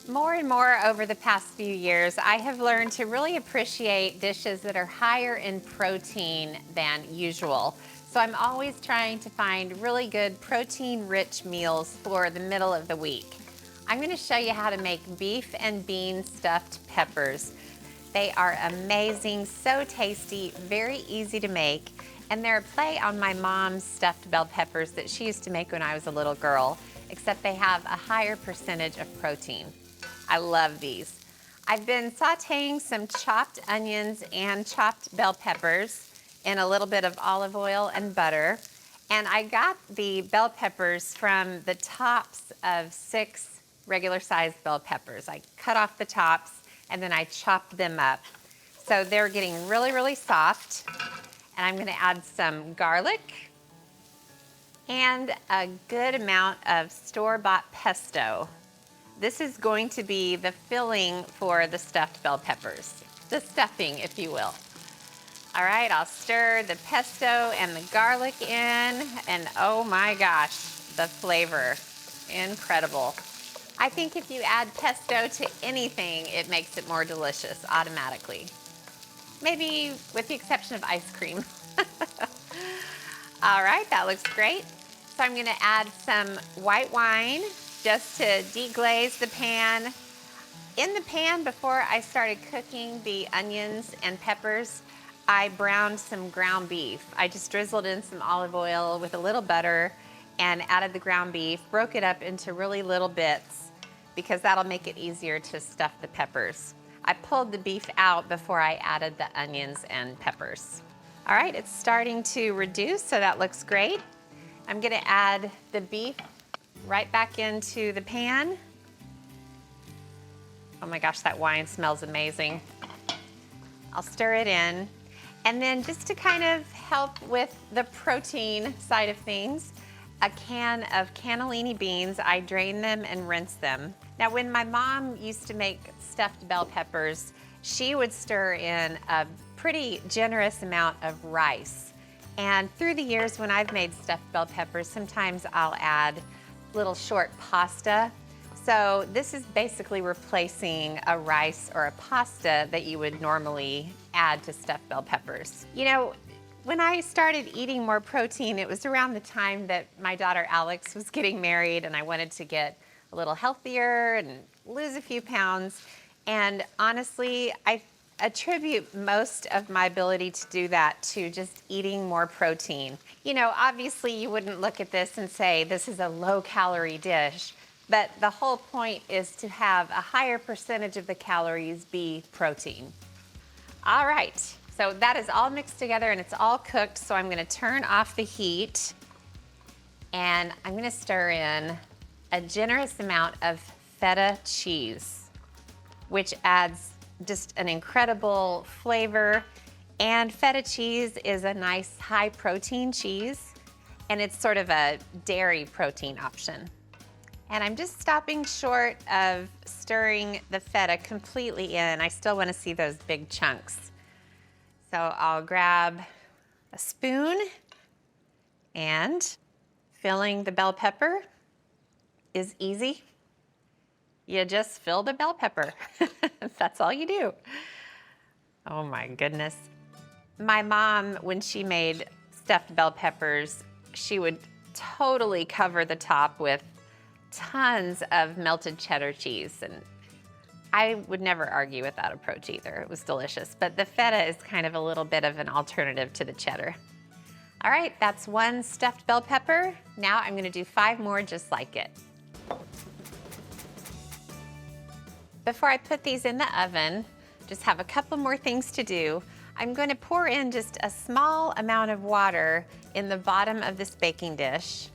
More and more over the past few years, I have learned to really appreciate dishes that are higher in protein than usual. So I'm always trying to find really good protein-rich meals for the middle of the week. I'm going to show you how to make beef and bean stuffed peppers. They are amazing, so tasty, very easy to make, and they're a play on my mom's stuffed bell peppers that she used to make when I was a little girl, except they have a higher percentage of protein. I love these. I've been sauteing some chopped onions and chopped bell peppers in a little bit of olive oil and butter. And I got the bell peppers from the tops of 6 regular sized bell peppers. I cut off the tops and then I chopped them up. So they're getting really, really soft. And I'm gonna add some garlic and a good amount of store-bought pesto. This is going to be the filling for the stuffed bell peppers, the stuffing, if you will. All right, I'll stir the pesto and the garlic in, and oh my gosh, the flavor, incredible. I think if you add pesto to anything, it makes it more delicious automatically. Maybe with the exception of ice cream. All right, that looks great. So I'm gonna add some white wine just to deglaze the pan. In the pan, before I started cooking the onions and peppers, I browned some ground beef. I just drizzled in some olive oil with a little butter and added the ground beef, broke it up into really little bits because that'll make it easier to stuff the peppers. I pulled the beef out before I added the onions and peppers. All right, it's starting to reduce, so that looks great. I'm gonna add the beef right back into the pan. Oh my gosh, that wine smells amazing. I'll stir it in. And then just to kind of help with the protein side of things, a can of cannellini beans, I drain them and rinse them. Now when my mom used to make stuffed bell peppers, she would stir in a pretty generous amount of rice. And through the years when I've made stuffed bell peppers, sometimes I'll add little short pasta. So this is basically replacing a rice or a pasta that you would normally add to stuffed bell peppers. You know, when I started eating more protein, it was around the time that my daughter Alex was getting married and I wanted to get a little healthier and lose a few pounds. And honestly, I attribute most of my ability to do that to just eating more protein. You know, obviously you wouldn't look at this and say this is a low-calorie dish, but the whole point is to have a higher percentage of the calories be protein. All right, so that is all mixed together and it's all cooked, so I'm gonna turn off the heat and I'm gonna stir in a generous amount of feta cheese, which adds just an incredible flavor. And feta cheese is a nice high protein cheese and it's sort of a dairy protein option. And I'm just stopping short of stirring the feta completely in. I still want to see those big chunks. So I'll grab a spoon and filling the bell pepper is easy. You just fill the bell pepper. That's all you do. Oh my goodness. My mom, when she made stuffed bell peppers, she would totally cover the top with tons of melted cheddar cheese. And I would never argue with that approach either. It was delicious. But the feta is kind of a little bit of an alternative to the cheddar. All right, that's 1 stuffed bell pepper. Now I'm gonna do 5 more just like it. Before I put these in the oven, just have a couple more things to do. I'm going to pour in just a small amount of water in the bottom of this baking dish.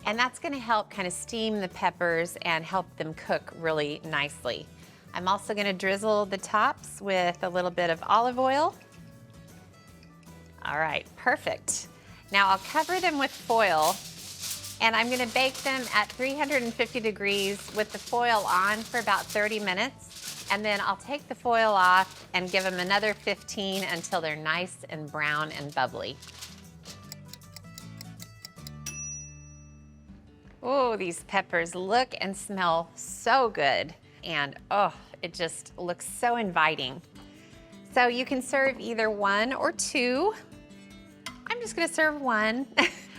And that's going to help kind of steam the peppers and help them cook really nicely. I'm also going to drizzle the tops with a little bit of olive oil. All right, perfect. Now I'll cover them with foil and I'm gonna bake them at 350 degrees with the foil on for about 30 minutes. And then I'll take the foil off and give them another 15 until they're nice and brown and bubbly. Oh, these peppers look and smell so good. and oh, it just looks so inviting. So you can serve either one or two. I'm just gonna serve one.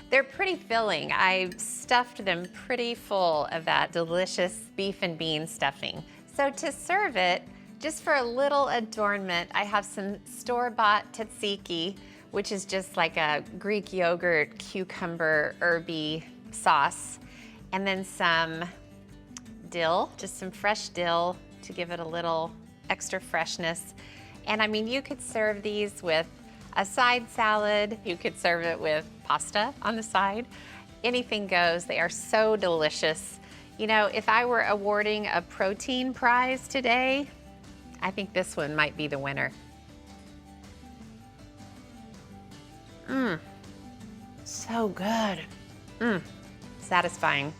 They're pretty filling. I stuffed them pretty full of that delicious beef and bean stuffing. So to serve it, just for a little adornment, I have some store-bought tzatziki, which is just like a Greek yogurt, cucumber, herby sauce, and then some dill, just some fresh dill to give it a little extra freshness. And I mean, you could serve these with a side salad. You could serve it with pasta on the side. Anything goes. They are so delicious. You know, if I were awarding a protein prize today, I think this one might be the winner. So good. Satisfying.